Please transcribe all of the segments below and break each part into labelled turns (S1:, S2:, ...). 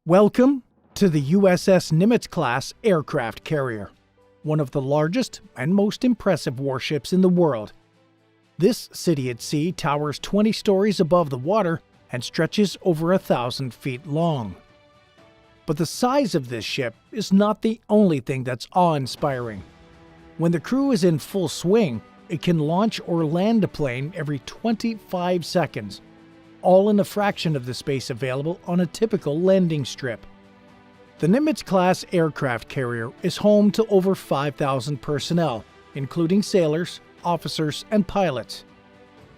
S1: Welcome to the USS Nimitz class aircraft carrier, one of the largest and most impressive warships in the world. This city at sea towers 20 stories above the water and stretches over 1,000 feet long. But the size of this ship is not the only thing that's awe-inspiring. When the crew is in full swing, it can launch or land a plane every 25 seconds, all in a fraction of the space available on a typical landing strip. The Nimitz-class aircraft carrier is home to over 5,000 personnel, including sailors, officers, and pilots.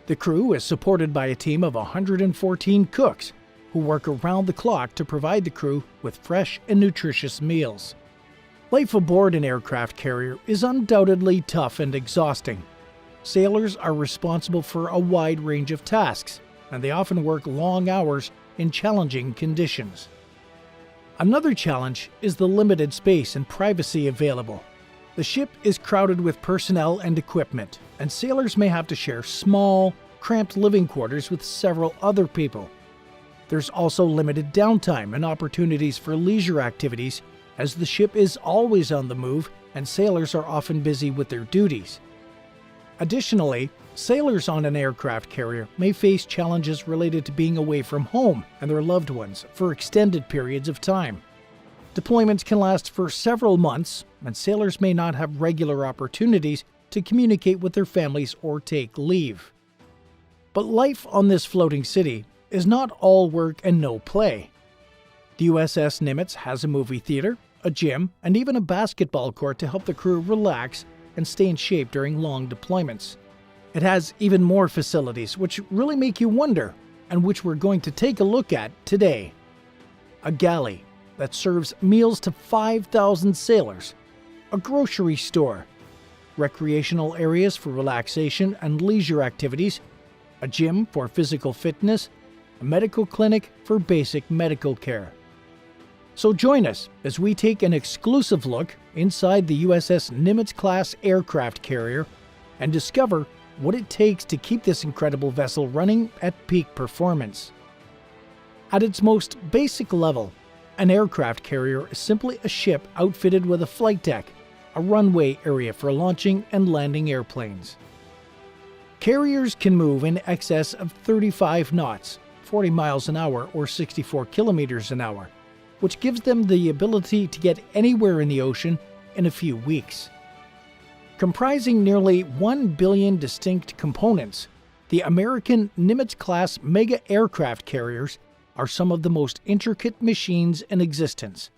S1: The crew is supported by a team of 114 cooks who work around the clock to provide the crew with fresh and nutritious meals. Life aboard an aircraft carrier is undoubtedly tough and exhausting. Sailors are responsible for a wide range of tasks, and they often work long hours in challenging conditions. Another challenge is the limited space and privacy available. The ship is crowded with personnel and equipment, and sailors may have to share small, cramped living quarters with several other people. There's also limited downtime and opportunities for leisure activities, as the ship is always on the move and sailors are often busy with their duties. Additionally, sailors on an aircraft carrier may face challenges related to being away from home and their loved ones for extended periods of time. Deployments can last for several months, and sailors may not have regular opportunities to communicate with their families or take leave. But life on this floating city is not all work and no play. The USS Nimitz has a movie theater, a gym, and even a basketball court to help the crew relax and stay in shape during long deployments. It has even more facilities which really make you wonder, and which we're going to take a look at today. A galley that serves meals to 5,000 sailors, a grocery store, recreational areas for relaxation and leisure activities, a gym for physical fitness, a medical clinic for basic medical care. So join us as we take an exclusive look inside the USS Nimitz-class aircraft carrier and discover what it takes to keep this incredible vessel running at peak performance. At its most basic level, an aircraft carrier is simply a ship outfitted with a flight deck, a runway area for launching and landing airplanes. Carriers can move in excess of 35 knots, 40 miles an hour or 64 kilometers an hour, which gives them the ability to get anywhere in the ocean in a few weeks. Comprising nearly 1 billion distinct components, the American Nimitz-class mega aircraft carriers are some of the most intricate machines in existence.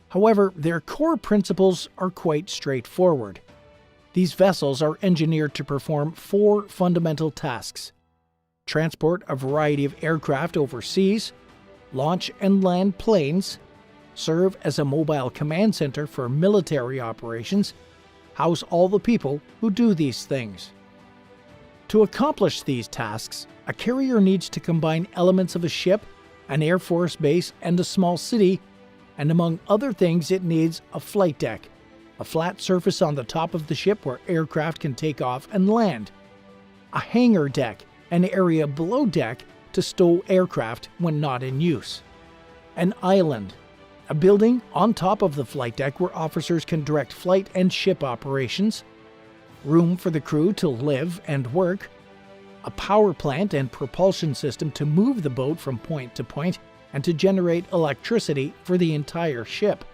S1: However, their core principles are quite straightforward. These vessels are engineered to perform 4 fundamental tasks: transport a variety of aircraft overseas, launch and land planes, serve as a mobile command center for military operations, house all the people who do these things. To accomplish these tasks, a carrier needs to combine elements of a ship, an air force base, and a small city, and among other things it needs a flight deck, a flat surface on the top of the ship where aircraft can take off and land, a hangar deck, an area below deck to stow aircraft when not in use, an island, a building on top of the flight deck where officers can direct flight and ship operations, room for the crew to live and work, a power plant and propulsion system to move the boat from point to point and to generate electricity for the entire ship,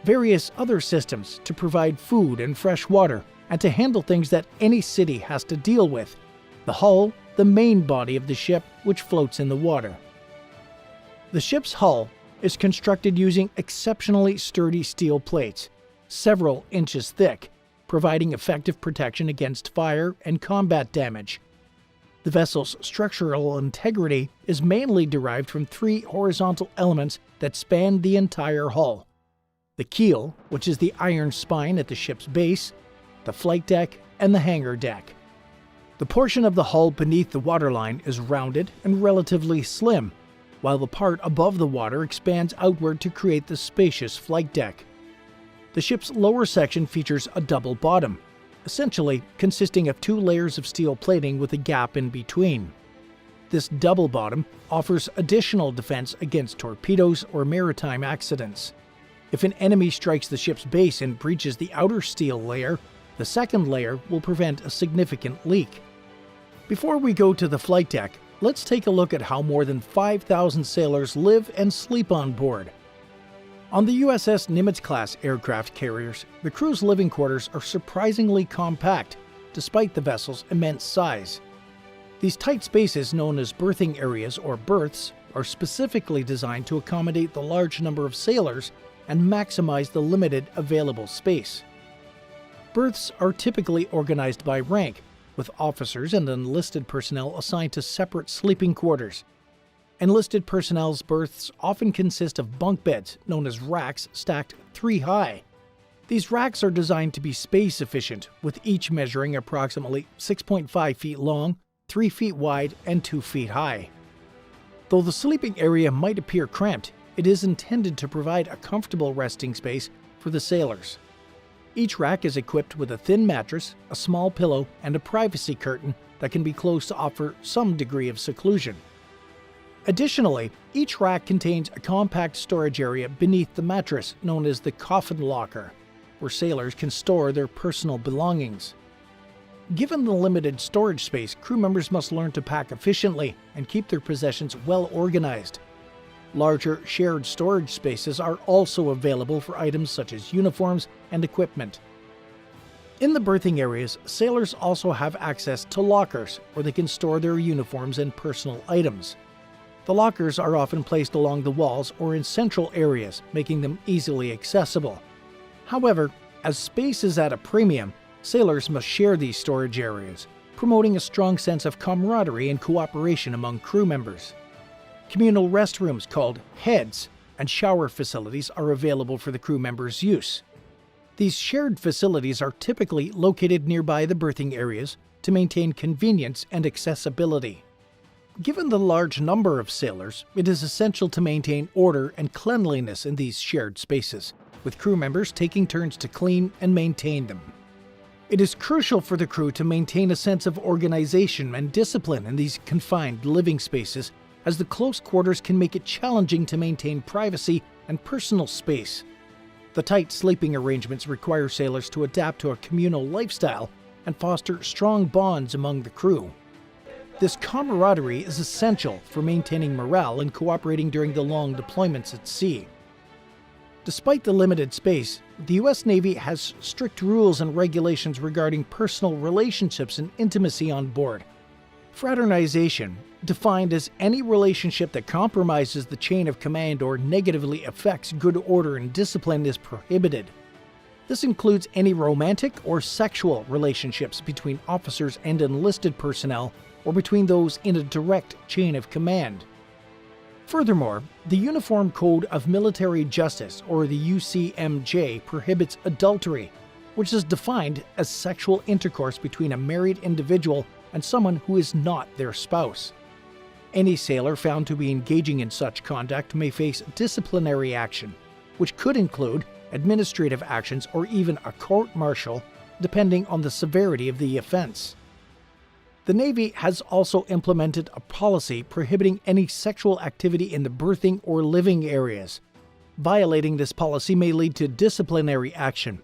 S1: various other systems to provide food and fresh water and to handle things that any city has to deal with, the hull, the main body of the ship which floats in the water. The ship's hull is constructed using exceptionally sturdy steel plates, several inches thick, providing effective protection against fire and combat damage. The vessel's structural integrity is mainly derived from 3 horizontal elements that span the entire hull: the keel, which is the iron spine at the ship's base, the flight deck, and the hangar deck. The portion of the hull beneath the waterline is rounded and relatively slim, while the part above the water expands outward to create the spacious flight deck. The ship's lower section features a double bottom, essentially consisting of 2 layers of steel plating with a gap in between. This double bottom offers additional defense against torpedoes or maritime accidents. If an enemy strikes the ship's base and breaches the outer steel layer, the second layer will prevent a significant leak. Before we go to the flight deck, let's take a look at how more than 5,000 sailors live and sleep on board. On the USS Nimitz class aircraft carriers, the crew's living quarters are surprisingly compact, despite the vessel's immense size. These tight spaces, known as berthing areas or berths, are specifically designed to accommodate the large number of sailors and maximize the limited available space. Berths are typically organized by rank, with officers and enlisted personnel assigned to separate sleeping quarters. Enlisted personnel's berths often consist of bunk beds, known as racks, stacked 3 high. These racks are designed to be space efficient, with each measuring approximately 6.5 feet long, 3 feet wide, and 2 feet high. Though the sleeping area might appear cramped, it is intended to provide a comfortable resting space for the sailors. Each rack is equipped with a thin mattress, a small pillow, and a privacy curtain that can be closed to offer some degree of seclusion. Additionally, each rack contains a compact storage area beneath the mattress known as the coffin locker, where sailors can store their personal belongings. Given the limited storage space, crew members must learn to pack efficiently and keep their possessions well organized. Larger shared storage spaces are also available for items such as uniforms and equipment. In the berthing areas, sailors also have access to lockers where they can store their uniforms and personal items. The lockers are often placed along the walls or in central areas, making them easily accessible. However, as space is at a premium, sailors must share these storage areas, promoting a strong sense of camaraderie and cooperation among crew members. Communal restrooms called heads and shower facilities are available for the crew members' use. These shared facilities are typically located nearby the berthing areas to maintain convenience and accessibility. Given the large number of sailors, it is essential to maintain order and cleanliness in these shared spaces, with crew members taking turns to clean and maintain them. It is crucial for the crew to maintain a sense of organization and discipline in these confined living spaces, as the close quarters can make it challenging to maintain privacy and personal space. The tight sleeping arrangements require sailors to adapt to a communal lifestyle and foster strong bonds among the crew. This camaraderie is essential for maintaining morale and cooperating during the long deployments at sea. Despite the limited space, the U.S. Navy has strict rules and regulations regarding personal relationships and intimacy on board. Fraternization, defined as any relationship that compromises the chain of command or negatively affects good order and discipline, is prohibited. This includes any romantic or sexual relationships between officers and enlisted personnel, or between those in a direct chain of command. Furthermore, the Uniform Code of Military Justice, or the UCMJ, prohibits adultery, which is defined as sexual intercourse between a married individual and someone who is not their spouse. Any sailor found to be engaging in such conduct may face disciplinary action, which could include administrative actions or even a court-martial, depending on the severity of the offense. The Navy has also implemented a policy prohibiting any sexual activity in the berthing or living areas. Violating this policy may lead to disciplinary action.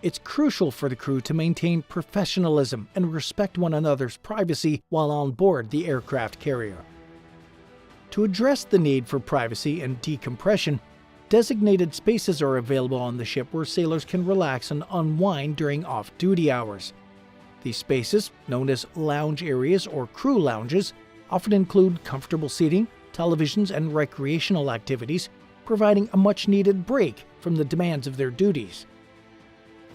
S1: It's crucial for the crew to maintain professionalism and respect one another's privacy while on board the aircraft carrier. To address the need for privacy and decompression, designated spaces are available on the ship where sailors can relax and unwind during off-duty hours. These spaces, known as lounge areas or crew lounges, often include comfortable seating, televisions, and recreational activities, providing a much-needed break from the demands of their duties.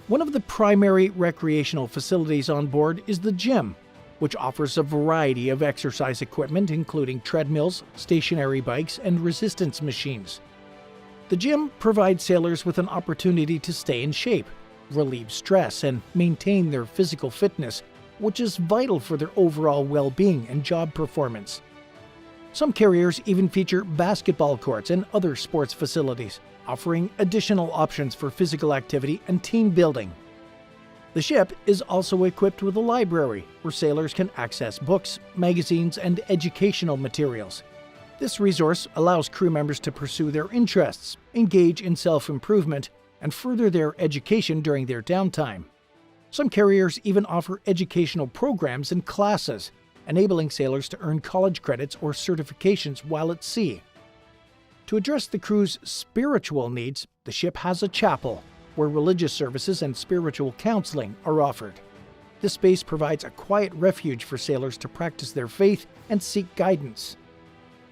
S1: One of the primary recreational facilities on board is the gym, which offers a variety of exercise equipment including treadmills, stationary bikes, and resistance machines. The gym provides sailors with an opportunity to stay in shape, relieve stress, and maintain their physical fitness, which is vital for their overall well-being and job performance. Some carriers even feature basketball courts and other sports facilities, offering additional options for physical activity and team building. The ship is also equipped with a library where sailors can access books, magazines, and educational materials. This resource allows crew members to pursue their interests, engage in self-improvement, and further their education during their downtime. Some carriers even offer educational programs and classes, enabling sailors to earn college credits or certifications while at sea. To address the crew's spiritual needs, the ship has a chapel, where religious services and spiritual counseling are offered. This space provides a quiet refuge for sailors to practice their faith and seek guidance.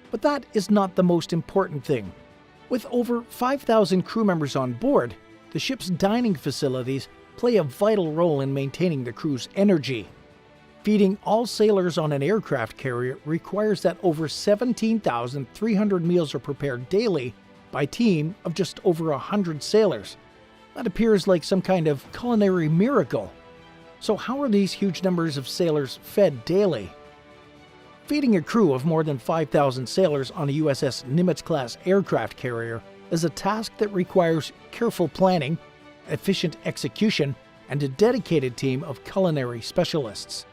S1: But that is not the most important thing. With over 5,000 crew members on board, the ship's dining facilities play a vital role in maintaining the crew's energy. Feeding all sailors on an aircraft carrier requires that over 17,300 meals are prepared daily by a team of just over 100 sailors. That appears like some kind of culinary miracle. So how are these huge numbers of sailors fed daily? Feeding a crew of more than 5,000 sailors on a USS Nimitz-class aircraft carrier is a task that requires careful planning, efficient execution, and a dedicated team of culinary specialists.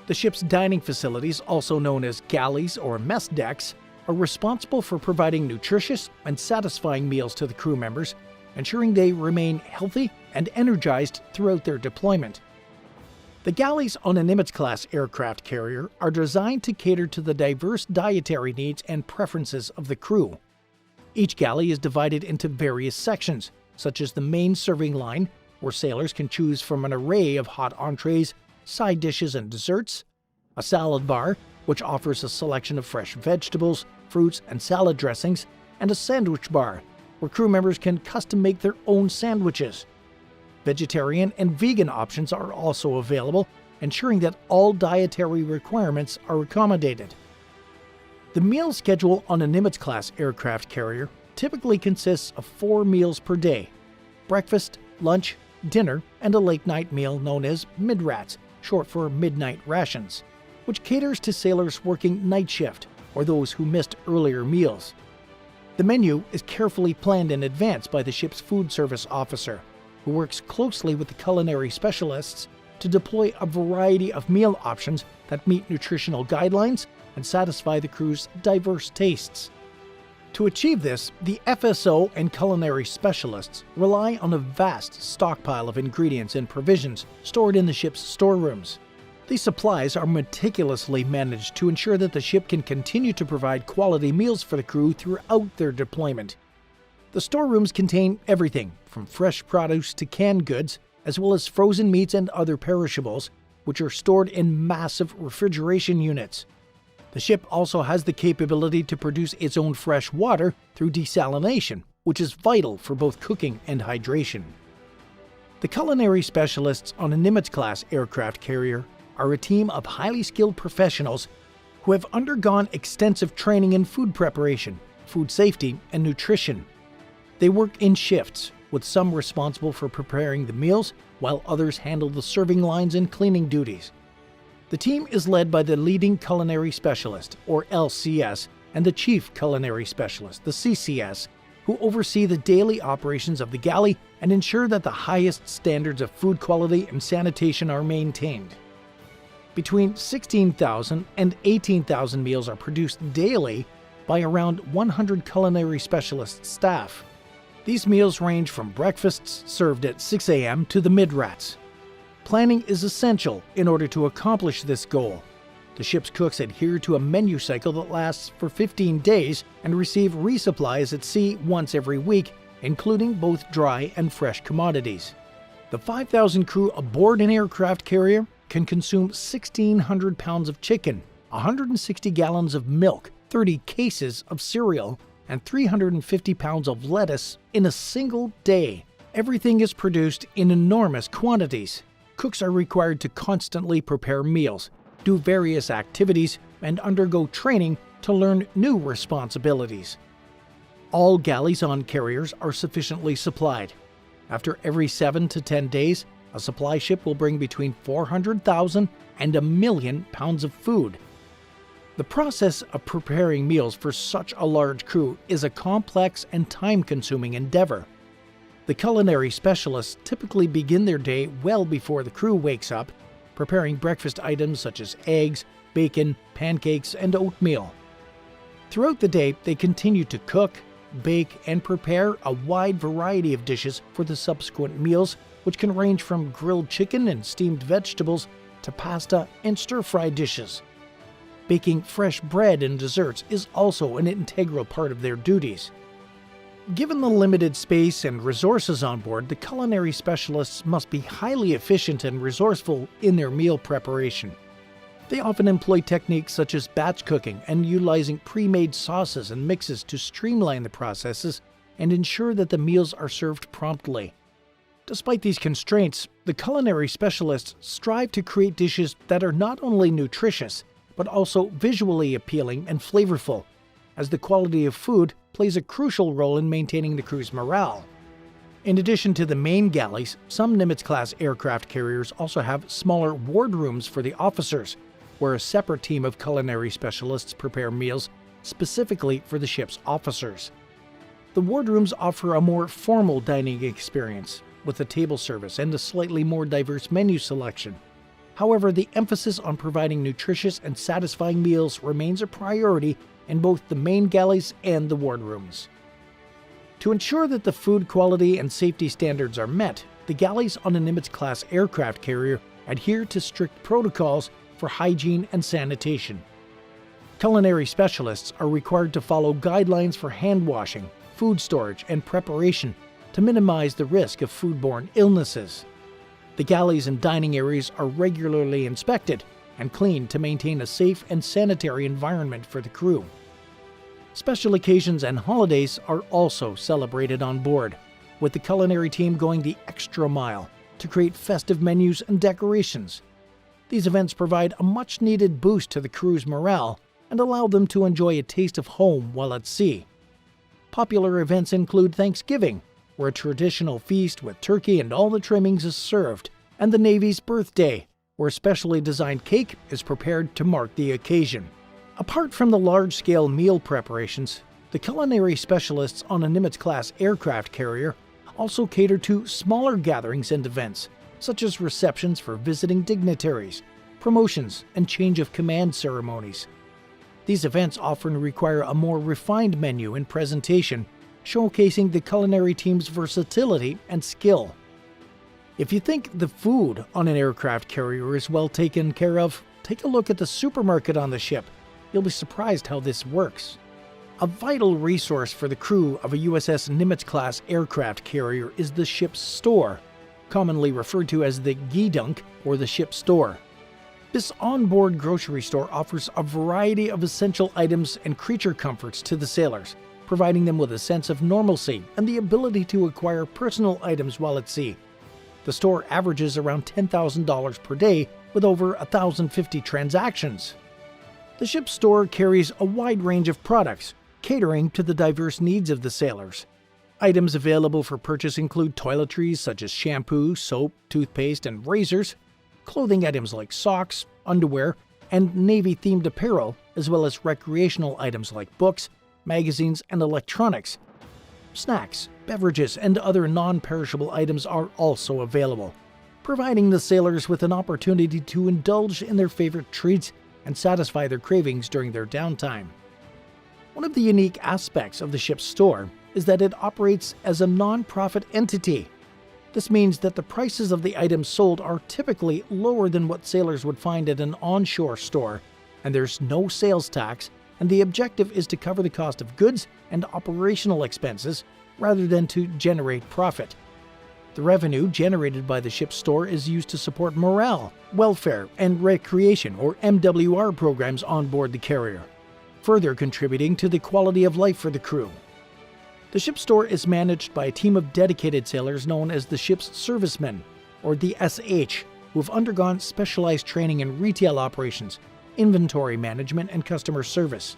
S1: The ship's dining facilities, also known as galleys or mess decks, are responsible for providing nutritious and satisfying meals to the crew members, ensuring they remain healthy and energized throughout their deployment. The galleys on a Nimitz-class aircraft carrier are designed to cater to the diverse dietary needs and preferences of the crew. Each galley is divided into various sections, such as the main serving line, where sailors can choose from an array of hot entrees, side dishes, and desserts, a salad bar, which offers a selection of fresh vegetables, fruits, and salad dressings, and a sandwich bar, where crew members can custom make their own sandwiches. Vegetarian and vegan options are also available, ensuring that all dietary requirements are accommodated. The meal schedule on a Nimitz-class aircraft carrier typically consists of 4 meals per day: breakfast, lunch, dinner, and a late-night meal known as midrats, short for midnight rations, which caters to sailors working night shift or those who missed earlier meals. The menu is carefully planned in advance by the ship's food service officer, who works closely with the culinary specialists to deploy a variety of meal options that meet nutritional guidelines and satisfy the crew's diverse tastes. To achieve this, the FSO and culinary specialists rely on a vast stockpile of ingredients and provisions stored in the ship's storerooms. These supplies are meticulously managed to ensure that the ship can continue to provide quality meals for the crew throughout their deployment. The storerooms contain everything from fresh produce to canned goods, as well as frozen meats and other perishables, which are stored in massive refrigeration units. The ship also has the capability to produce its own fresh water through desalination, which is vital for both cooking and hydration. The culinary specialists on a Nimitz-class aircraft carrier are a team of highly skilled professionals who have undergone extensive training in food preparation, food safety, and nutrition. They work in shifts, with some responsible for preparing the meals, while others handle the serving lines and cleaning duties. The team is led by the leading culinary specialist, or LCS, and the chief culinary specialist, the CCS, who oversee the daily operations of the galley and ensure that the highest standards of food quality and sanitation are maintained. Between 16,000 and 18,000 meals are produced daily by around 100 culinary specialist staff. These meals range from breakfasts served at 6 a.m. to the midrats. Planning is essential in order to accomplish this goal. The ship's cooks adhere to a menu cycle that lasts for 15 days and receive resupplies at sea once every week, including both dry and fresh commodities. The 5,000 crew aboard an aircraft carrier can consume 1,600 pounds of chicken, 160 gallons of milk, 30 cases of cereal, and 350 pounds of lettuce in a single day. Everything is produced in enormous quantities. Cooks are required to constantly prepare meals, do various activities, and undergo training to learn new responsibilities. All galleys on carriers are sufficiently supplied. After every 7 to 10 days, a supply ship will bring between 400,000 and 1 million pounds of food. The process of preparing meals for such a large crew is a complex and time-consuming endeavor. The culinary specialists typically begin their day well before the crew wakes up, preparing breakfast items such as eggs, bacon, pancakes, and oatmeal. Throughout the day, they continue to cook, bake, and prepare a wide variety of dishes for the subsequent meals, which can range from grilled chicken and steamed vegetables to pasta and stir-fry dishes. Baking fresh bread and desserts is also an integral part of their duties. Given the limited space and resources on board, the culinary specialists must be highly efficient and resourceful in their meal preparation. They often employ techniques such as batch cooking and utilizing pre-made sauces and mixes to streamline the processes and ensure that the meals are served promptly. Despite these constraints, the culinary specialists strive to create dishes that are not only nutritious, but also visually appealing and flavorful, as the quality of food plays a crucial role in maintaining the crew's morale. In addition to the main galleys, some Nimitz-class aircraft carriers also have smaller wardrooms for the officers, where a separate team of culinary specialists prepare meals specifically for the ship's officers. The wardrooms offer a more formal dining experience, with a table service and a slightly more diverse menu selection. However, the emphasis on providing nutritious and satisfying meals remains a priority in both the main galleys and the wardrooms. To ensure that the food quality and safety standards are met, the galleys on a Nimitz-class aircraft carrier adhere to strict protocols for hygiene and sanitation. Culinary specialists are required to follow guidelines for hand washing, food storage, and preparation to minimize the risk of foodborne illnesses. The galleys and dining areas are regularly inspected and cleaned to maintain a safe and sanitary environment for the crew. Special occasions and holidays are also celebrated on board, with the culinary team going the extra mile to create festive menus and decorations. These events provide a much-needed boost to the crew's morale and allow them to enjoy a taste of home while at sea. Popular events include Thanksgiving, where a traditional feast with turkey and all the trimmings is served, and the Navy's birthday, where a specially designed cake is prepared to mark the occasion. Apart from the large-scale meal preparations, the culinary specialists on a Nimitz-class aircraft carrier also cater to smaller gatherings and events, such as receptions for visiting dignitaries, promotions, and change of command ceremonies. These events often require a more refined menu and presentation, showcasing the culinary team's versatility and skill. If you think the food on an aircraft carrier is well taken care of, take a look at the supermarket on the ship. You'll be surprised how this works. A vital resource for the crew of a USS Nimitz-class aircraft carrier is the ship's store, commonly referred to as the Gedunk or the ship store. This onboard grocery store offers a variety of essential items and creature comforts to the sailors, providing them with a sense of normalcy and the ability to acquire personal items while at sea. The store averages around $10,000 per day with over 1,050 transactions. The ship's store carries a wide range of products, catering to the diverse needs of the sailors. Items available for purchase include toiletries such as shampoo, soap, toothpaste, and razors, clothing items like socks, underwear, and Navy-themed apparel, as well as recreational items like books, magazines, and electronics. Snacks, beverages, and other non-perishable items are also available, providing the sailors with an opportunity to indulge in their favorite treats and satisfy their cravings during their downtime. One of the unique aspects of the ship's store is that it operates as a non-profit entity. This means that the prices of the items sold are typically lower than what sailors would find at an onshore store, and there's no sales tax, and the objective is to cover the cost of goods and operational expenses rather than to generate profit. The revenue generated by the ship's store is used to support morale, welfare, and recreation or MWR programs on board the carrier, further contributing to the quality of life for the crew. The ship's store is managed by a team of dedicated sailors known as the ship's servicemen, or the SH, who have undergone specialized training in retail operations, inventory management, and customer service.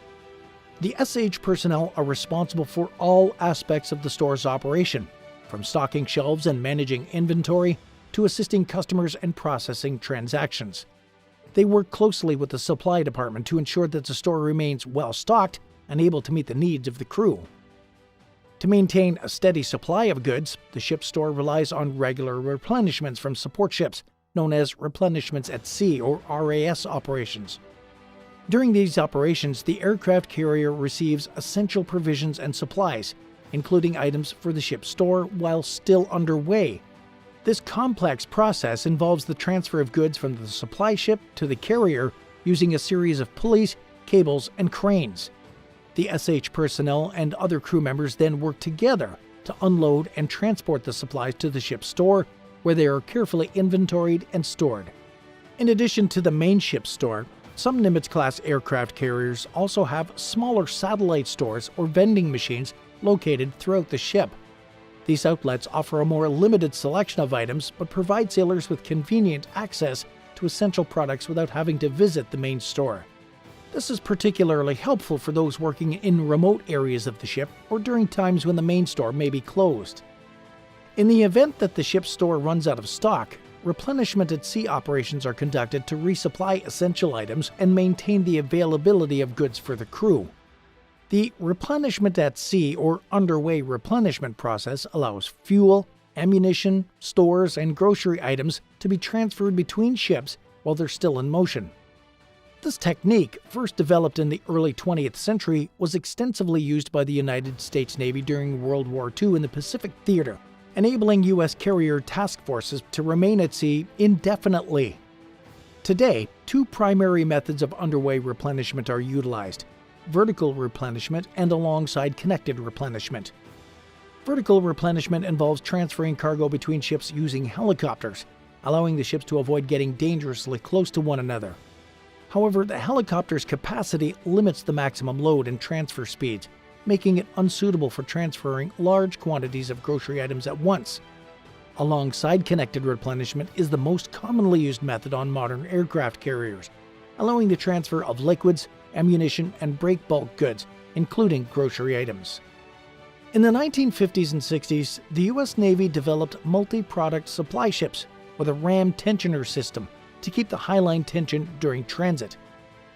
S1: The SH personnel are responsible for all aspects of the store's operation, from stocking shelves and managing inventory to assisting customers and processing transactions. They work closely with the supply department to ensure that the store remains well stocked and able to meet the needs of the crew. To maintain a steady supply of goods, the ship's store relies on regular replenishments from support ships, known as replenishments at sea or RAS operations. During these operations, the aircraft carrier receives essential provisions and supplies, including items for the ship's store while still underway. This complex process involves the transfer of goods from the supply ship to the carrier using a series of pulleys, cables, and cranes. The SH personnel and other crew members then work together to unload and transport the supplies to the ship's store, where they are carefully inventoried and stored. In addition to the main ship store, some Nimitz-class aircraft carriers also have smaller satellite stores or vending machines located throughout the ship. These outlets offer a more limited selection of items but provide sailors with convenient access to essential products without having to visit the main store. This is particularly helpful for those working in remote areas of the ship or during times when the main store may be closed. In the event that the ship's store runs out of stock, replenishment at sea operations are conducted to resupply essential items and maintain the availability of goods for the crew. The replenishment at sea or underway replenishment process allows fuel, ammunition, stores, and grocery items to be transferred between ships while they're still in motion. This technique, first developed in the early 20th century, was extensively used by the United States Navy during World War II in the Pacific Theater, enabling U.S. carrier task forces to remain at sea indefinitely. Today, two primary methods of underway replenishment are utilized: vertical replenishment and alongside connected replenishment. Vertical replenishment involves transferring cargo between ships using helicopters, allowing the ships to avoid getting dangerously close to one another. However, the helicopter's capacity limits the maximum load and transfer speeds, making it unsuitable for transferring large quantities of grocery items at once. Alongside connected replenishment is the most commonly used method on modern aircraft carriers, allowing the transfer of liquids, ammunition, and break bulk goods, including grocery items. In the 1950s and 60s, the U.S. Navy developed multi-product supply ships with a ram tensioner system to keep the high-line tension during transit.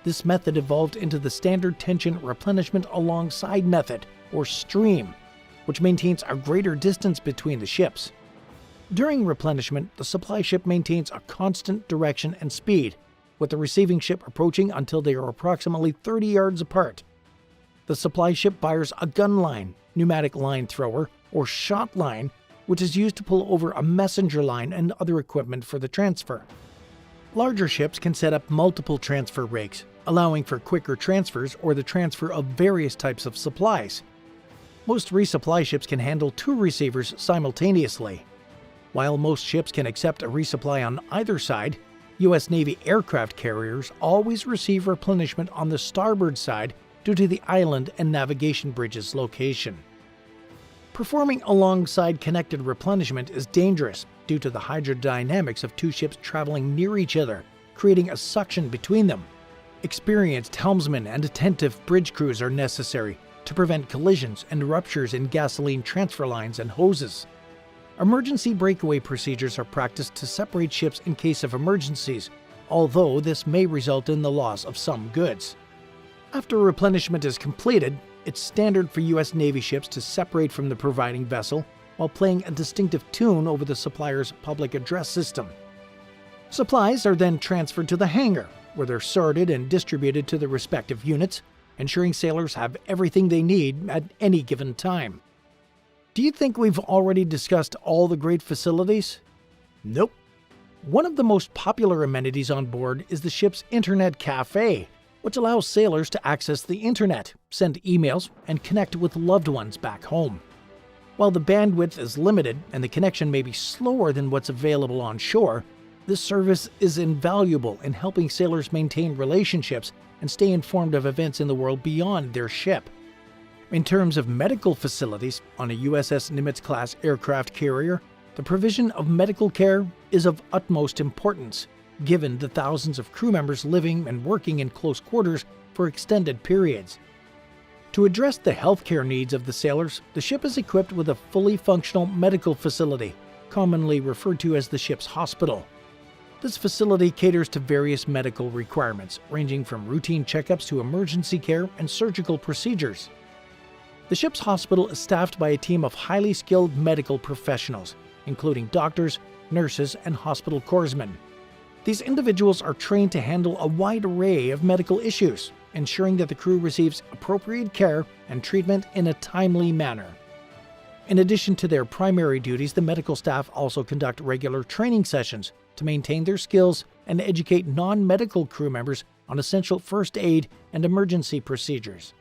S1: This method evolved into the standard tension replenishment alongside method, or stream, which maintains a greater distance between the ships. During replenishment, the supply ship maintains a constant direction and speed, with the receiving ship approaching until they are approximately 30 yards apart. The supply ship fires a gun line, pneumatic line thrower, or shot line, which is used to pull over a messenger line and other equipment for the transfer. Larger ships can set up multiple transfer rigs, allowing for quicker transfers or the transfer of various types of supplies. Most resupply ships can handle two receivers simultaneously. While most ships can accept a resupply on either side, U.S. Navy aircraft carriers always receive replenishment on the starboard side due to the island and navigation bridge's location. Performing alongside connected replenishment is dangerous due to the hydrodynamics of two ships traveling near each other, creating a suction between them. Experienced helmsmen and attentive bridge crews are necessary to prevent collisions and ruptures in gasoline transfer lines and hoses. Emergency breakaway procedures are practiced to separate ships in case of emergencies, although this may result in the loss of some goods. After replenishment is completed, it's standard for U.S. Navy ships to separate from the providing vessel while playing a distinctive tune over the supplier's public address system. Supplies are then transferred to the hangar, where they're sorted and distributed to the respective units, ensuring sailors have everything they need at any given time. Do you think we've already discussed all the great facilities? Nope. One of the most popular amenities on board is the ship's Internet Cafe, which allows sailors to access the internet, send emails, and connect with loved ones back home. While the bandwidth is limited and the connection may be slower than what's available on shore, this service is invaluable in helping sailors maintain relationships and stay informed of events in the world beyond their ship. In terms of medical facilities, on a USS Nimitz-class aircraft carrier, the provision of medical care is of utmost importance, given the thousands of crew members living and working in close quarters for extended periods. To address the healthcare needs of the sailors, the ship is equipped with a fully functional medical facility, commonly referred to as the ship's hospital. This facility caters to various medical requirements, ranging from routine checkups to emergency care and surgical procedures. The ship's hospital is staffed by a team of highly skilled medical professionals, including doctors, nurses, and hospital corpsmen. These individuals are trained to handle a wide array of medical issues, ensuring that the crew receives appropriate care and treatment in a timely manner. In addition to their primary duties, the medical staff also conduct regular training sessions to maintain their skills and educate non-medical crew members on essential first aid and emergency procedures.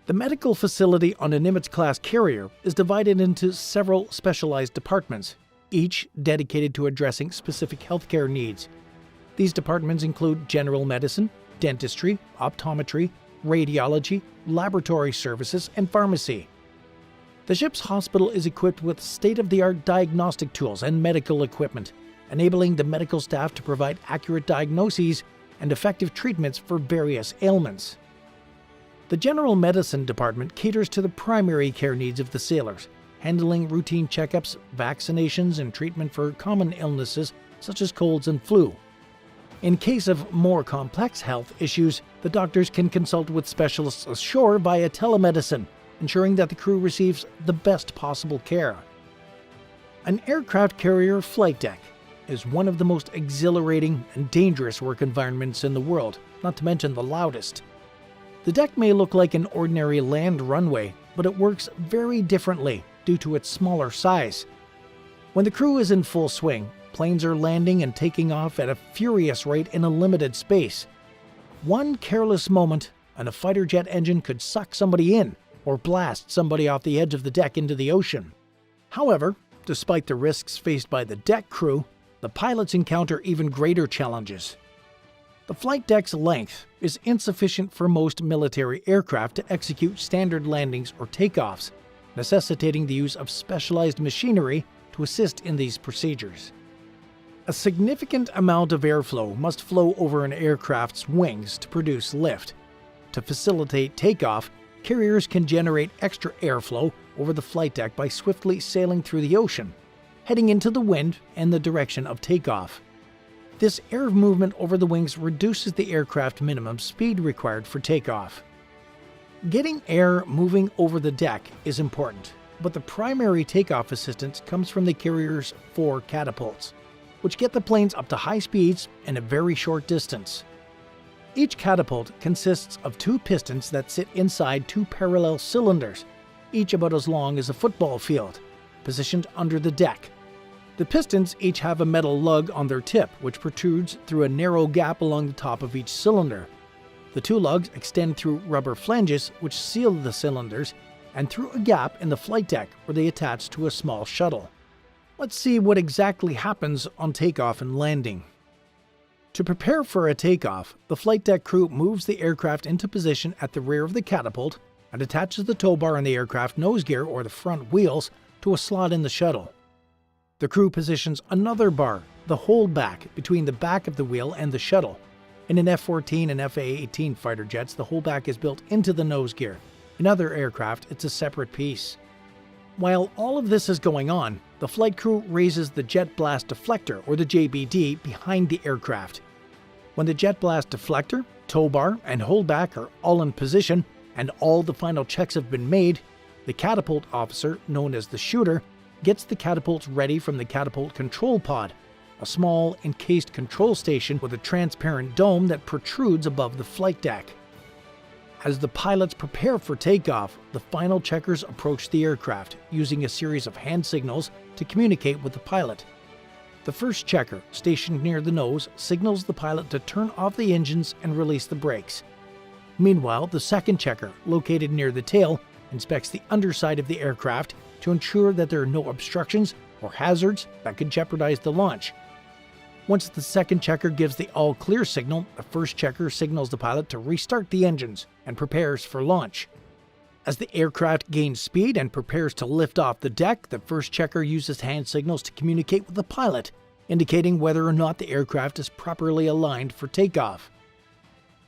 S1: The medical facility on a Nimitz-class carrier is divided into several specialized departments, each dedicated to addressing specific healthcare needs. These departments include general medicine, dentistry, optometry, radiology, laboratory services, and pharmacy. The ship's hospital is equipped with state-of-the-art diagnostic tools and medical equipment, enabling the medical staff to provide accurate diagnoses and effective treatments for various ailments. The general medicine department caters to the primary care needs of the sailors, handling routine checkups, vaccinations, and treatment for common illnesses such as colds and flu. In case of more complex health issues, the doctors can consult with specialists ashore via telemedicine, ensuring that the crew receives the best possible care. An aircraft carrier flight deck is one of the most exhilarating and dangerous work environments in the world, not to mention the loudest. The deck may look like an ordinary land runway, but it works very differently due to its smaller size. When the crew is in full swing, planes are landing and taking off at a furious rate in a limited space. One careless moment, and a fighter jet engine could suck somebody in or blast somebody off the edge of the deck into the ocean. However, despite the risks faced by the deck crew, the pilots encounter even greater challenges. The flight deck's length is insufficient for most military aircraft to execute standard landings or takeoffs, necessitating the use of specialized machinery to assist in these procedures. A significant amount of airflow must flow over an aircraft's wings to produce lift. To facilitate takeoff, carriers can generate extra airflow over the flight deck by swiftly sailing through the ocean, heading into the wind and the direction of takeoff. This air movement over the wings reduces the aircraft minimum speed required for takeoff. Getting air moving over the deck is important, but the primary takeoff assistance comes from the carrier's 4 catapults, which get the planes up to high speeds in a very short distance. Each catapult consists of 2 pistons that sit inside 2 parallel cylinders, each about as long as a football field, positioned under the deck. The pistons each have a metal lug on their tip, which protrudes through a narrow gap along the top of each cylinder. The 2 lugs extend through rubber flanges, which seal the cylinders, and through a gap in the flight deck where they attach to a small shuttle. Let's see what exactly happens on takeoff and landing. To prepare for a takeoff, the flight deck crew moves the aircraft into position at the rear of the catapult and attaches the tow bar on the aircraft nose gear or the front wheels to a slot in the shuttle. The crew positions another bar, the holdback, between the back of the wheel and the shuttle. In an F-14 and F-A-18 fighter jets, the holdback is built into the nose gear. In other aircraft, it's a separate piece. While all of this is going on, the flight crew raises the jet blast deflector, or the JBD, behind the aircraft. When the jet blast deflector, tow bar, and holdback are all in position, and all the final checks have been made, the catapult officer, known as the shooter, gets the catapults ready from the catapult control pod, a small encased control station with a transparent dome that protrudes above the flight deck. As the pilots prepare for takeoff, the final checkers approach the aircraft, using a series of hand signals to communicate with the pilot. The first checker, stationed near the nose, signals the pilot to turn off the engines and release the brakes. Meanwhile, the second checker, located near the tail, inspects the underside of the aircraft to ensure that there are no obstructions or hazards that could jeopardize the launch. Once the second checker gives the all-clear signal, the first checker signals the pilot to restart the engines and prepares for launch. As the aircraft gains speed and prepares to lift off the deck, the first checker uses hand signals to communicate with the pilot, indicating whether or not the aircraft is properly aligned for takeoff.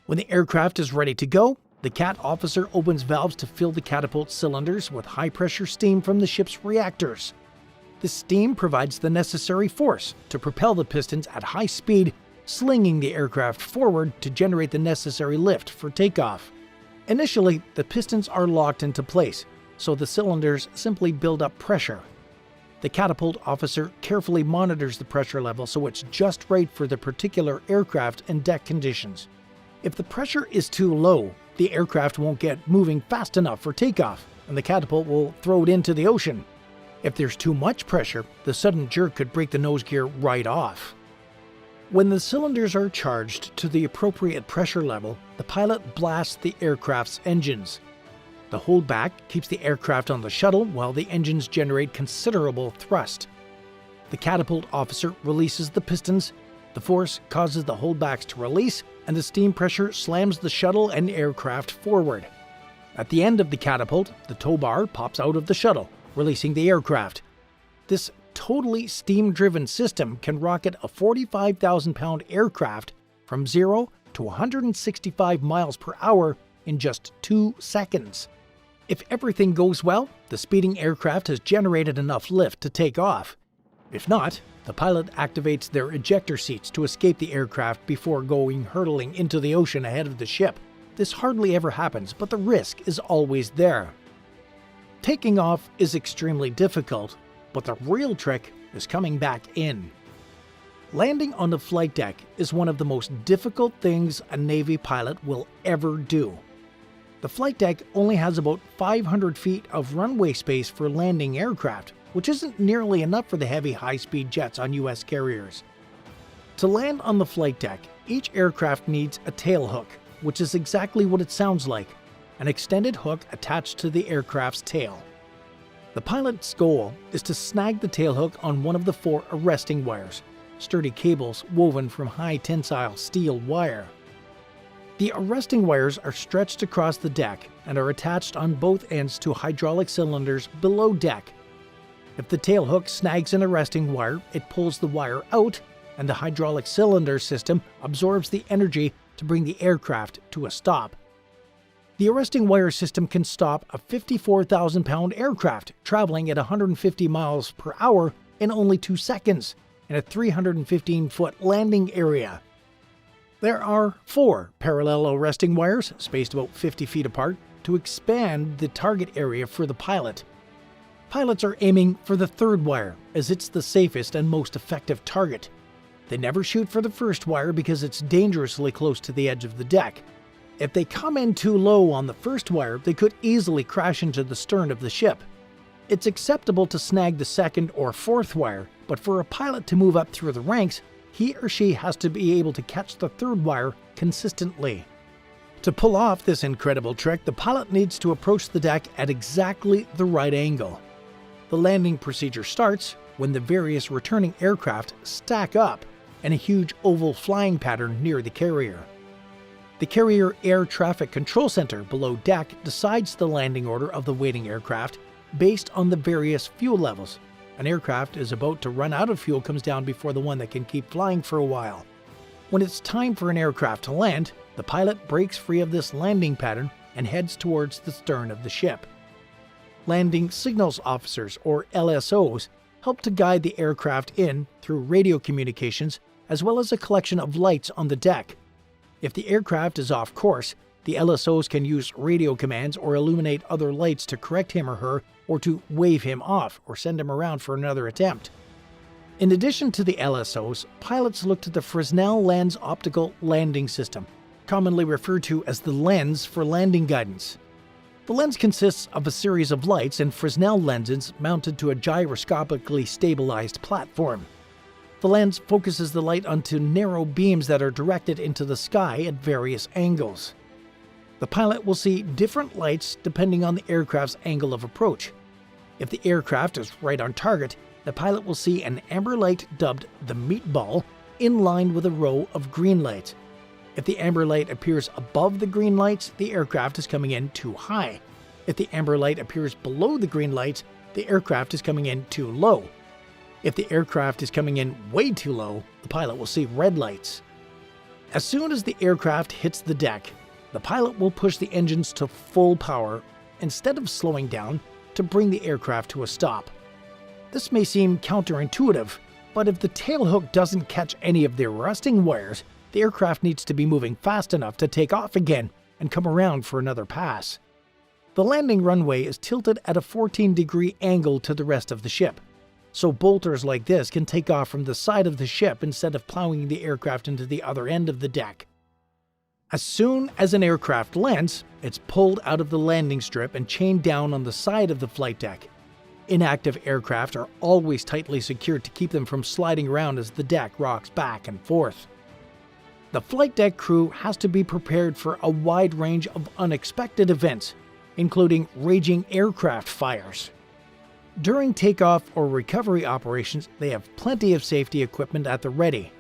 S1: When the aircraft is ready to go, the CAT officer opens valves to fill the catapult cylinders with high-pressure steam from the ship's reactors. This steam provides the necessary force to propel the pistons at high speed, slinging the aircraft forward to generate the necessary lift for takeoff. Initially, the pistons are locked into place, so the cylinders simply build up pressure. The catapult officer carefully monitors the pressure level so it's just right for the particular aircraft and deck conditions. If the pressure is too low, the aircraft won't get moving fast enough for takeoff, and the catapult will throw it into the ocean. If there's too much pressure, the sudden jerk could break the nose gear right off. When the cylinders are charged to the appropriate pressure level, the pilot blasts the aircraft's engines. The holdback keeps the aircraft on the shuttle while the engines generate considerable thrust. The catapult officer releases the pistons, the force causes the holdbacks to release, and the steam pressure slams the shuttle and aircraft forward. At the end of the catapult, the tow bar pops out of the shuttle, releasing the aircraft. This totally steam-driven system can rocket a 45,000-pound aircraft from 0 to 165 miles per hour in just 2 seconds. If everything goes well, the speeding aircraft has generated enough lift to take off. If not, the pilot activates their ejector seats to escape the aircraft before going hurtling into the ocean ahead of the ship. This hardly ever happens, but the risk is always there. Taking off is extremely difficult, but the real trick is coming back in. Landing on the flight deck is one of the most difficult things a Navy pilot will ever do. The flight deck only has about 500 feet of runway space for landing aircraft, which isn't nearly enough for the heavy high-speed jets on U.S. carriers. To land on the flight deck, each aircraft needs a tail hook, which is exactly what it sounds like, an extended hook attached to the aircraft's tail. The pilot's goal is to snag the tailhook on one of the 4 arresting wires, sturdy cables woven from high tensile steel wire. The arresting wires are stretched across the deck and are attached on both ends to hydraulic cylinders below deck. If the tailhook snags an arresting wire, it pulls the wire out, and the hydraulic cylinder system absorbs the energy to bring the aircraft to a stop. The arresting wire system can stop a 54,000-pound aircraft traveling at 150 miles per hour in only 2 seconds in a 315-foot landing area. There are 4 parallel arresting wires, spaced about 50 feet apart, to expand the target area for the pilot. Pilots are aiming for the 3rd wire, as it's the safest and most effective target. They never shoot for the 1st wire because it's dangerously close to the edge of the deck. If they come in too low on the 1st wire, they could easily crash into the stern of the ship. It's acceptable to snag the 2nd or 4th wire, but for a pilot to move up through the ranks, he or she has to be able to catch the 3rd wire consistently. To pull off this incredible trick, the pilot needs to approach the deck at exactly the right angle. The landing procedure starts when the various returning aircraft stack up in a huge oval flying pattern near the carrier. The Carrier Air Traffic Control Center below deck decides the landing order of the waiting aircraft based on the various fuel levels. An aircraft is about to run out of fuel comes down before the one that can keep flying for a while. When it's time for an aircraft to land, the pilot breaks free of this landing pattern and heads towards the stern of the ship. Landing signals officers, or LSOs, help to guide the aircraft in through radio communications as well as a collection of lights on the deck. If the aircraft is off course, the LSOs can use radio commands or illuminate other lights to correct him or her, or to wave him off or send him around for another attempt. In addition to the LSOs, pilots look to the Fresnel Lens Optical Landing System, commonly referred to as the lens for landing guidance. The lens consists of a series of lights and Fresnel lenses mounted to a gyroscopically stabilized platform. The lens focuses the light onto narrow beams that are directed into the sky at various angles. The pilot will see different lights depending on the aircraft's angle of approach. If the aircraft is right on target, the pilot will see an amber light dubbed the meatball in line with a row of green lights. If the amber light appears above the green lights, the aircraft is coming in too high. If the amber light appears below the green lights, the aircraft is coming in too low. If the aircraft is coming in way too low, the pilot will see red lights. As soon as the aircraft hits the deck, the pilot will push the engines to full power instead of slowing down to bring the aircraft to a stop. This may seem counterintuitive, but if the tailhook doesn't catch any of the arresting wires, the aircraft needs to be moving fast enough to take off again and come around for another pass. The landing runway is tilted at a 14-degree angle to the rest of the ship, so bolters like this can take off from the side of the ship instead of plowing the aircraft into the other end of the deck. As soon as an aircraft lands, it's pulled out of the landing strip and chained down on the side of the flight deck. Inactive aircraft are always tightly secured to keep them from sliding around as the deck rocks back and forth. The flight deck crew has to be prepared for a wide range of unexpected events, including raging aircraft fires. During takeoff or recovery operations, they have plenty of safety equipment at the ready.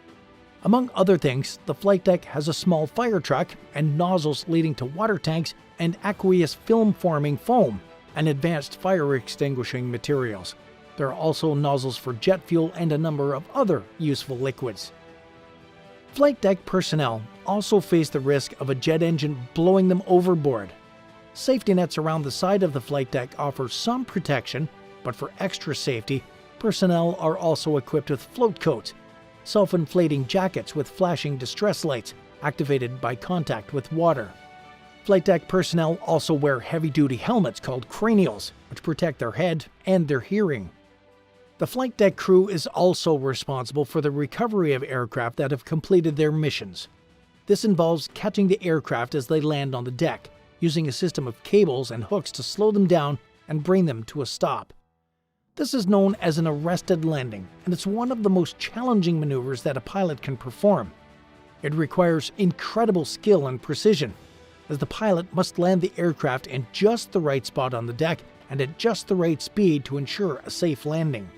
S1: Among other things, the flight deck has a small fire truck and nozzles leading to water tanks and aqueous film-forming foam and advanced fire extinguishing materials. There are also nozzles for jet fuel and a number of other useful liquids. Flight deck personnel also face the risk of a jet engine blowing them overboard. Safety nets around the side of the flight deck offer some protection, but for extra safety, personnel are also equipped with float coats, self-inflating jackets with flashing distress lights activated by contact with water. Flight deck personnel also wear heavy-duty helmets called cranials, which protect their head and their hearing. The flight deck crew is also responsible for the recovery of aircraft that have completed their missions. This involves catching the aircraft as they land on the deck, using a system of cables and hooks to slow them down and bring them to a stop. This is known as an arrested landing, and it's one of the most challenging maneuvers that a pilot can perform. It requires incredible skill and precision, as the pilot must land the aircraft in just the right spot on the deck and at just the right speed to ensure a safe landing.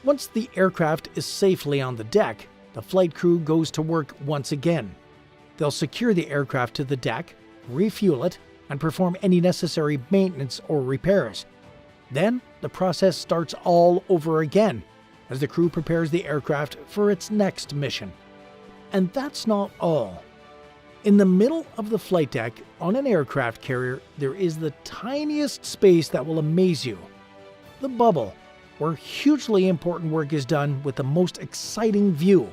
S1: Once the aircraft is safely on the deck, the flight crew goes to work once again. They'll secure the aircraft to the deck, refuel it, and perform any necessary maintenance or repairs. Then, the process starts all over again, as the crew prepares the aircraft for its next mission. And that's not all. In the middle of the flight deck, on an aircraft carrier, there is the tiniest space that will amaze you. The bubble, where hugely important work is done with the most exciting view.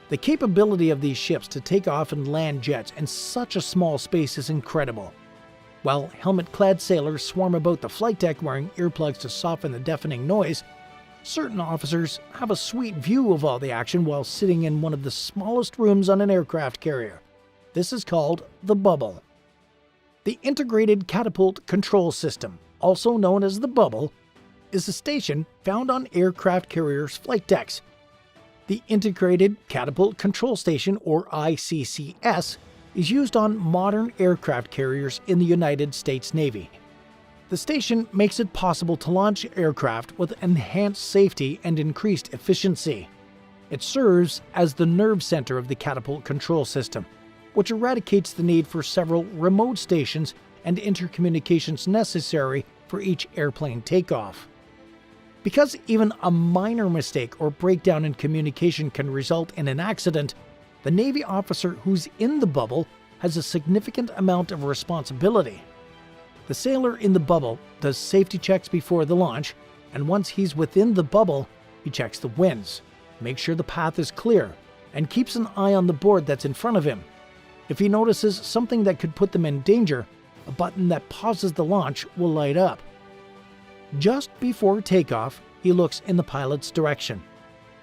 S1: The capability of these ships to take off and land jets in such a small space is incredible. While helmet-clad sailors swarm about the flight deck wearing earplugs to soften the deafening noise, certain officers have a sweet view of all the action while sitting in one of the smallest rooms on an aircraft carrier. This is called the bubble. The Integrated Catapult Control System, also known as the bubble, is a station found on aircraft carriers' flight decks. The Integrated Catapult Control Station, or ICCS, is used on modern aircraft carriers in the United States Navy. The station makes it possible to launch aircraft with enhanced safety and increased efficiency. It serves as the nerve center of the catapult control system, which eradicates the need for several remote stations and intercommunications necessary for each airplane takeoff. Because even a minor mistake or breakdown in communication can result in an accident, the Navy officer who's in the bubble has a significant amount of responsibility. The sailor in the bubble does safety checks before the launch, and once he's within the bubble, he checks the winds, makes sure the path is clear, and keeps an eye on the board that's in front of him. If he notices something that could put them in danger, a button that pauses the launch will light up. Just before takeoff, he looks in the pilot's direction.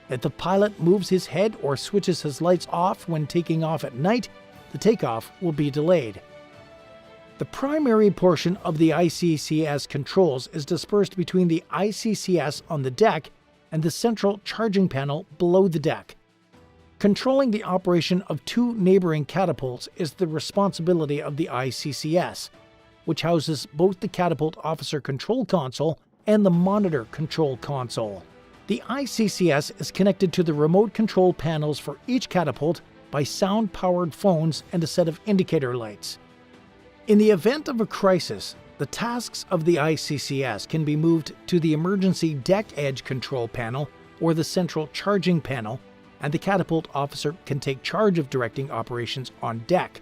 S1: If the pilot moves his head or switches his lights off when taking off at night, the takeoff will be delayed. The primary portion of the ICCS controls is dispersed between the ICCS on the deck and the central charging panel below the deck. Controlling the operation of two neighboring catapults is the responsibility of the ICCS, which houses both the catapult officer control console and the monitor control console. The ICCS is connected to the remote control panels for each catapult by sound-powered phones and a set of indicator lights. In the event of a crisis, the tasks of the ICCS can be moved to the emergency deck edge control panel or the central charging panel, and the catapult officer can take charge of directing operations on deck.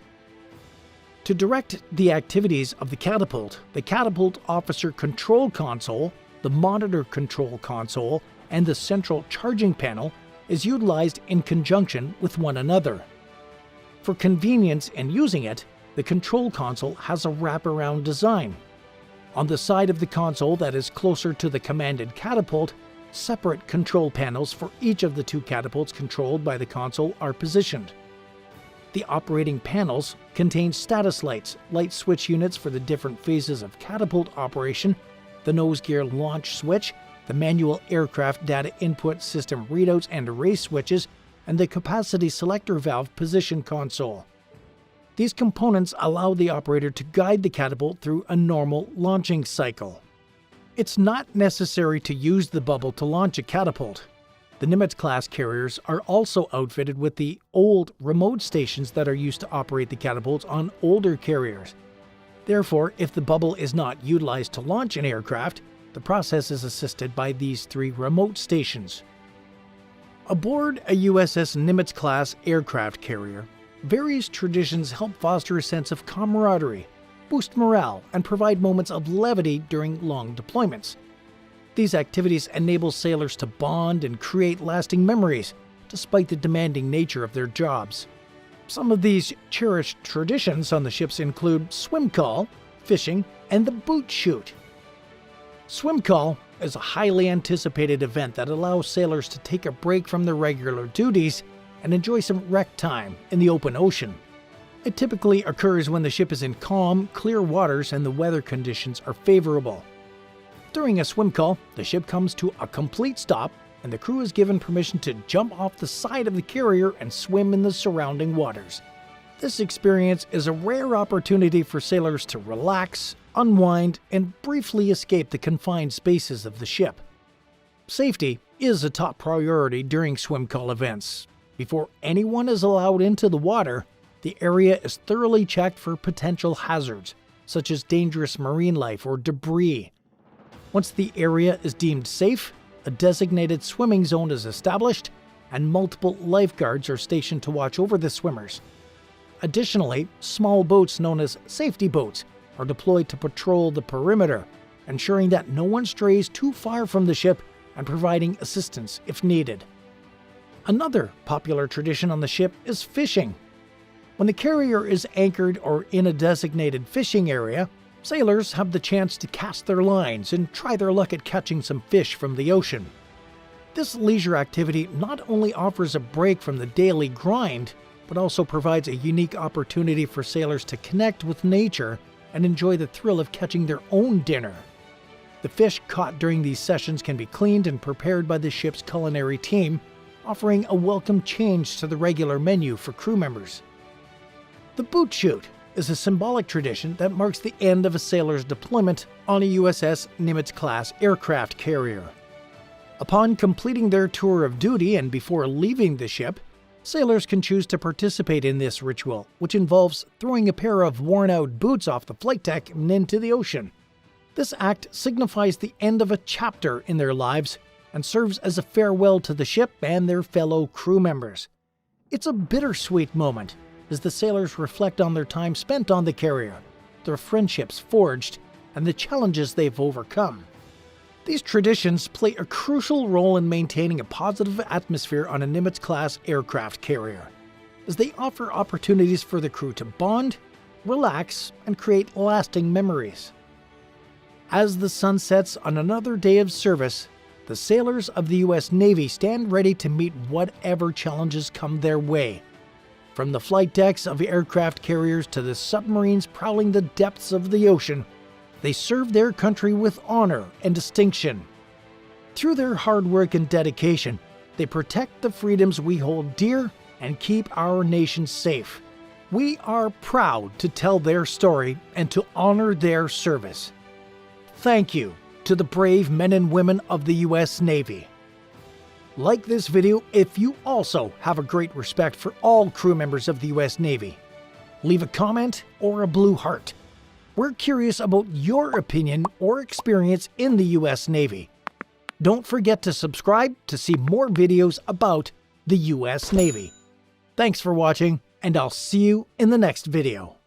S1: To direct the activities of the catapult officer control console, the monitor control console, and the central charging panel is utilized in conjunction with one another. For convenience in using it, The control console has a wraparound design. On the side of the console that is closer to the commanded catapult, separate control panels for each of the two catapults controlled by the console are positioned. The operating panels contain status lights, light switch units for the different phases of catapult operation, the nose gear launch switch, the manual aircraft data input system readouts and array switches, and the capacity selector valve position console. These components allow the operator to guide the catapult through a normal launching cycle. It's not necessary to use the bubble to launch a catapult. The Nimitz-class carriers are also outfitted with the old remote stations that are used to operate the catapults on older carriers. Therefore, if the bubble is not utilized to launch an aircraft, the process is assisted by these 3 remote stations. Aboard a USS Nimitz-class aircraft carrier, various traditions help foster a sense of camaraderie, boost morale, and provide moments of levity during long deployments. These activities enable sailors to bond and create lasting memories, despite the demanding nature of their jobs. Some of these cherished traditions on the ships include swim call, fishing, and the boot shoot. Swim call is a highly anticipated event that allows sailors to take a break from their regular duties and enjoy some rec time in the open ocean. It typically occurs when the ship is in calm, clear waters and the weather conditions are favorable. During a swim call, the ship comes to a complete stop and the crew is given permission to jump off the side of the carrier and swim in the surrounding waters. This experience is a rare opportunity for sailors to relax, unwind, and briefly escape the confined spaces of the ship. Safety is a top priority during swim call events. Before anyone is allowed into the water, the area is thoroughly checked for potential hazards, such as dangerous marine life or debris. Once the area is deemed safe, a designated swimming zone is established, and multiple lifeguards are stationed to watch over the swimmers. Additionally, small boats known as safety boats are deployed to patrol the perimeter, ensuring that no one strays too far from the ship and providing assistance if needed. Another popular tradition on the ship is fishing. When the carrier is anchored or in a designated fishing area, sailors have the chance to cast their lines and try their luck at catching some fish from the ocean. This leisure activity not only offers a break from the daily grind, but also provides a unique opportunity for sailors to connect with nature and enjoy the thrill of catching their own dinner. The fish caught during these sessions can be cleaned and prepared by the ship's culinary team, offering a welcome change to the regular menu for crew members. The boot shoot is a symbolic tradition that marks the end of a sailor's deployment on a USS Nimitz-class aircraft carrier. Upon completing their tour of duty and before leaving the ship, sailors can choose to participate in this ritual, which involves throwing a pair of worn-out boots off the flight deck and into the ocean. This act signifies the end of a chapter in their lives and serves as a farewell to the ship and their fellow crew members. It's a bittersweet moment as the sailors reflect on their time spent on the carrier, their friendships forged, and the challenges they've overcome. These traditions play a crucial role in maintaining a positive atmosphere on a Nimitz-class aircraft carrier, as they offer opportunities for the crew to bond, relax, and create lasting memories. As the sun sets on another day of service, the sailors of the U.S. Navy stand ready to meet whatever challenges come their way. From the flight decks of aircraft carriers to the submarines prowling the depths of the ocean, they serve their country with honor and distinction. Through their hard work and dedication, they protect the freedoms we hold dear and keep our nation safe. We are proud to tell their story and to honor their service. Thank you to the brave men and women of the U.S. Navy. Like this video if you also have a great respect for all crew members of the U.S. Navy. Leave a comment or a blue heart. We're curious about your opinion or experience in the U.S. Navy. Don't forget to subscribe to see more videos about the U.S. Navy. Thanks for watching, and I'll see you in the next video.